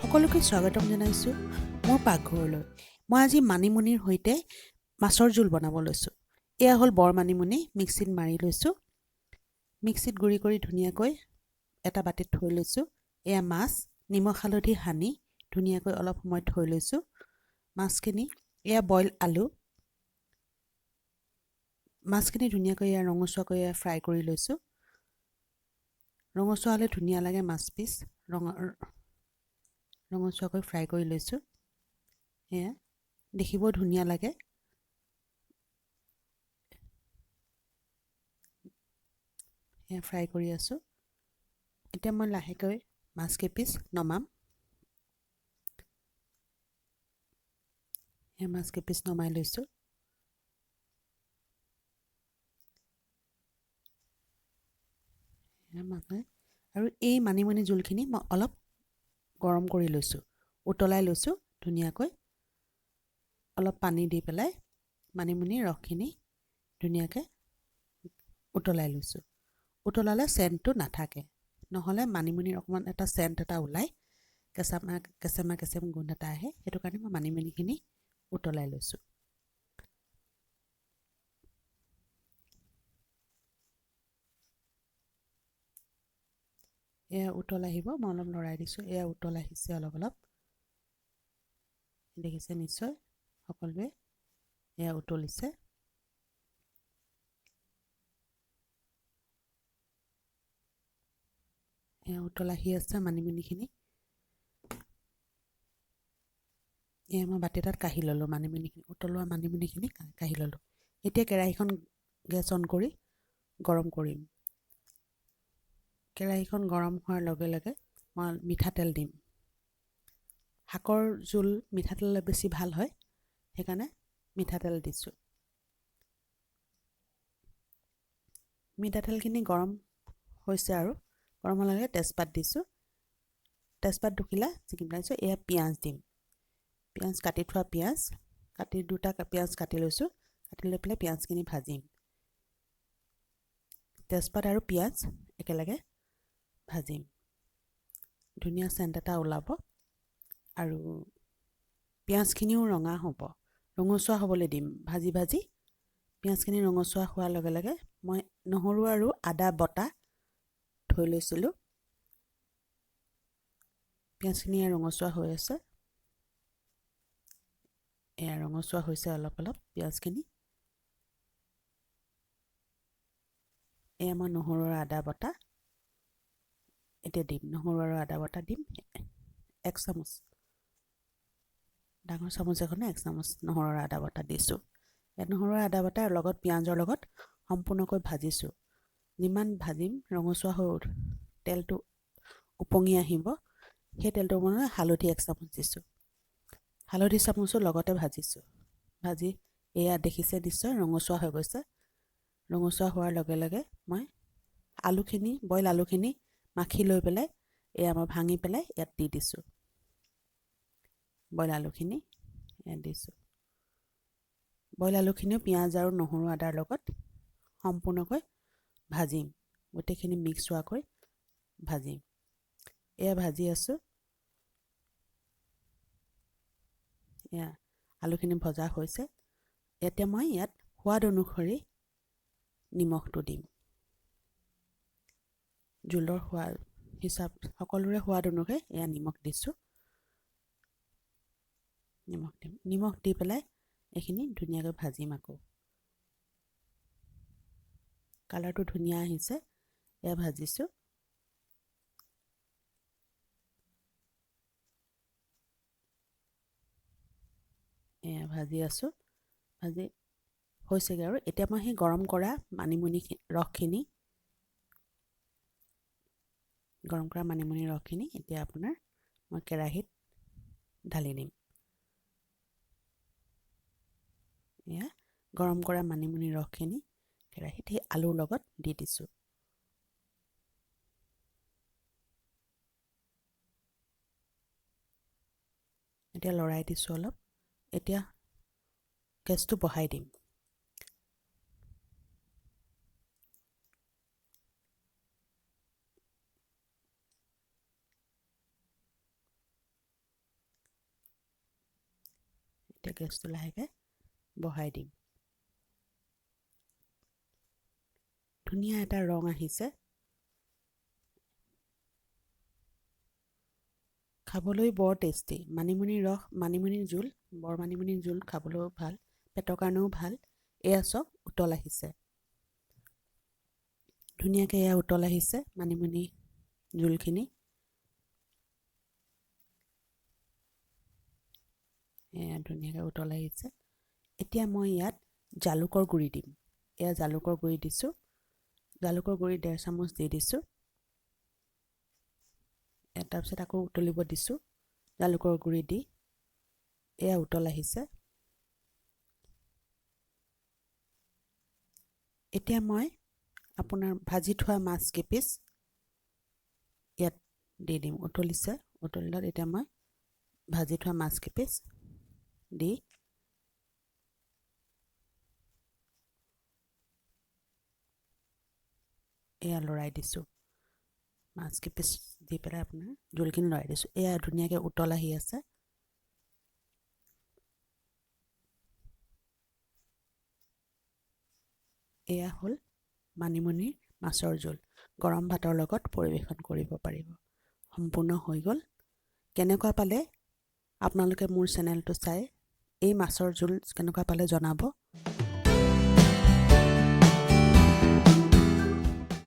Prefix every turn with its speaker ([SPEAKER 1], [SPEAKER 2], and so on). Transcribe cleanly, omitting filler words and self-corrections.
[SPEAKER 1] সকলোকে স্বাগতম জনাইছোঁ মোৰ পাকঘৰলৈ। মই আজি মানিমুনিৰ সৈতে মাছৰ জোল বনাব লৈছোঁ। এয়া হ'ল বৰ মানিমুনি, মিক্সিত মাৰি লৈছোঁ। মিক্সিত গুড়ি কৰি ধুনীয়াকৈ এটা বাটিত থৈ লৈছোঁ। এয়া মাছ, নিমখ হালধি সানি ধুনীয়াকৈ অলপ সময় থৈ লৈছোঁ। মাছখিনি, এয়া বইল আলু। মাছখিনি ধুনীয়াকৈ এয়া ৰঙচুৱাকৈ ফ্ৰাই কৰি লৈছোঁ। ৰঙচুৱা হ'লে ধুনীয়া লাগে মাছ পিচ। ৰঙচুৱাকৈ ফ্ৰাই কৰি লৈছোঁ। এয়া দেখিব ধুনীয়া লাগে। এয়া ফ্ৰাই কৰি আছোঁ। এতিয়া মই লাহেকৈ মাছ কেইপিচ নমাম। এয়া মাছ কেইপিচ নমাই লৈছোঁ। আৰু এই মানিমুনি জোলখিনি মই অলপ গৰম কৰি লৈছোঁ, উতলাই লৈছোঁ ধুনীয়াকৈ। অলপ পানী দি পেলাই মানিমুনিৰ ৰসখিনি ধুনীয়াকৈ উতলাই লৈছোঁ। উতলালে চেণ্টটো নাথাকে, নহ'লে মানিমুনিৰ অকণমান এটা চেণ্ট এটা ওলায়, কেঁচেম গোন্ধ এটা আহে। সেইটো কাৰণে মই মানিমুনিখিনি উতলাই লৈছোঁ। এয়া উতল আহিব, মই অলপ লৰাই দিছোঁ। এয়া উতল আহিছে অলপ অলপ, দেখিছে নিশ্চয় সকলোৱে। এয়া উতলিছে। এয়া উতল আহি আছে মানিমুনিখিনি। এয়া মই বাতি এটাত কাঢ়ি ল'লোঁ মানিমুনিখিনি, উতলোৱা মানিমুনিখিনি কাঢ়ি ল'লোঁ। এতিয়া কেৰাহীখন গেছ অন কৰি গৰম কৰিম। কেৰাহীখন গৰম হোৱাৰ লগে লগে মই মিঠাতেল দিম। শাকৰ জোল মিঠাতেল বেছি ভাল হয়, সেইকাৰণে মিঠাতেল দিছোঁ। মিঠাতেলখিনি গৰম হৈছে আৰু গৰম হোৱাৰ লগে তেজপাত দিছোঁ। তেজপাত দুখিলা ছিঙি পেলাইছোঁ। এয়া পিঁয়াজ দিম। পিঁয়াজ কাটি থোৱা দুটা পিঁয়াজ কাটি লৈছোঁ। কাটি লৈ পেলাই পিঁয়াজখিনি ভাজিম। তেজপাত আৰু পিঁয়াজ একেলগে ভাজিম। ধুনীয়া চেণ্ট এটা ওলাব আৰু পিঁয়াজখিনিও ৰঙা হ'ব, ৰঙচুৱা হ'বলৈ দিম। ভাজি ভাজি পিঁয়াজখিনি ৰঙচুৱা হোৱাৰ লগে লগে মই নহৰু আৰু আদা বটা থৈ লৈছিলোঁ। পিঁয়াজখিনি ৰঙচুৱা হৈ আছে। এয়া ৰঙচুৱা হৈছে অলপ অলপ পিঁয়াজখিনি। এয়া মই নহৰু আৰু আদা বটা এতিয়া দিম। নহৰু আৰু আদা বটা দিম। 1 চামুচ, ডাঙৰ চামুচ এখনে 1 চামুচ নহৰু আৰু আদা বটা দিছোঁ। নহৰু আৰু আদা বটাৰ লগত পিঁয়াজৰ লগত সম্পূৰ্ণকৈ ভাজিছোঁ। যিমান ভাজিম ৰঙচুৱা হৈ তেলটো উপঙি আহিব, সেই তেলটো মই হালধি 1 চামুচ দিছোঁ। হালধি চামুচো লগতে ভাজিছোঁ। ভাজি এয়া দেখিছে নিশ্চয় ৰঙচুৱা হৈ গৈছে। ৰঙচুৱা হোৱাৰ লগে লগে মই বইল আলুখিনি মাখি লৈ পেলাই এয়া মই ভাঙি পেলাই ইয়াত দি দিছোঁ। বইল আলুখিনি ইয়াত দিছোঁ। বইল আলুখিনিও পিঁয়াজ আৰু নহৰু আদাৰ লগত সম্পূৰ্ণকৈ ভাজিম। গোটেইখিনি মিক্স হোৱাকৈ ভাজিম। এয়া ভাজি আছোঁ। এয়া আলুখিনি ভজা হৈছে। এতিয়া মই ইয়াত সোৱাদ অনুসৰি নিমখটো দিম। জোলৰ সোৱাদ সকলোৰে সোৱাদ অনুসৰি এয়া নিমখ দিছোঁ। নিমখ দিম। নিমখ দি পেলাই এইখিনি ধুনীয়াকৈ ভাজিম আকৌ। কালাৰটো ধুনীয়া আহিছে। এয়া ভাজিছোঁ। এয়া ভাজি আছোঁ। ভাজি হৈছেগৈ আৰু এতিয়া মই সেই গৰম কৰা মানিমুনি ৰসখিনি এতিয়া আপোনাৰ মই কেৰাহীত ঢালি দিম। এয়া গৰম কৰা মানিমুনি ৰসখিনি কেৰাহীত সেই আলুৰ লগত দি দিছোঁ। এতিয়া লৰাই দিছোঁ অলপ। এতিয়া গেছটো বঢ়াই দিম। এতিয়া গেছটো লাহেকৈ বঢ়াই দিম। ধুনীয়া এটা ৰং আহিছে। খাবলৈ বৰ টেষ্টি। মানিমুনিৰ ৰস, মানিমুনিৰ জোল, বৰ মানিমুনিৰ জোল খাবলৈও ভাল, পেটৰ কাৰণেও ভাল। এয়া চাওক উতল আহিছে। ধুনীয়াকৈ এয়া উতল আহিছে মানিমুনি জোলখিনি। এয়া ধুনীয়াকৈ উতল আহিছে। এতিয়া মই ইয়াত জালুকৰ গুড়ি দিম। এয়া জালুকৰ গুড়ি দিছোঁ। জালুকৰ গুড়ি 1.5 চামুচ দি দিছোঁ। তাৰপিছত আকৌ উতলিব দিছোঁ জালুকৰ গুড়ি দি। এয়া উতল আহিছে। এতিয়া মই আপোনাৰ ভাজি থোৱা মাছ কেইপিচ ইয়াত দি দিম। উতলিছে, উতলিলত এতিয়া মই ভাজি থোৱা মাছ কেইপিচ দি এয়া লৰাই দিছোঁ। মাছ কেইপিচ দি পেলাই আপোনাৰ জোলখিনি লৰাই দিছোঁ। এয়া ধুনীয়াকৈ উতল আহি আছে। এয়া হ'ল মানিমুনিৰ মাছৰ জোল। গৰম ভাতৰ লগত পৰিৱেশন কৰিব পাৰিব। সম্পূৰ্ণ হৈ গ'ল। কেনেকুৱা পালে আপোনালোকে মোৰ চেনেলটো চাই এই মাছৰ জোল কেনেকুৱা পালে জনাব।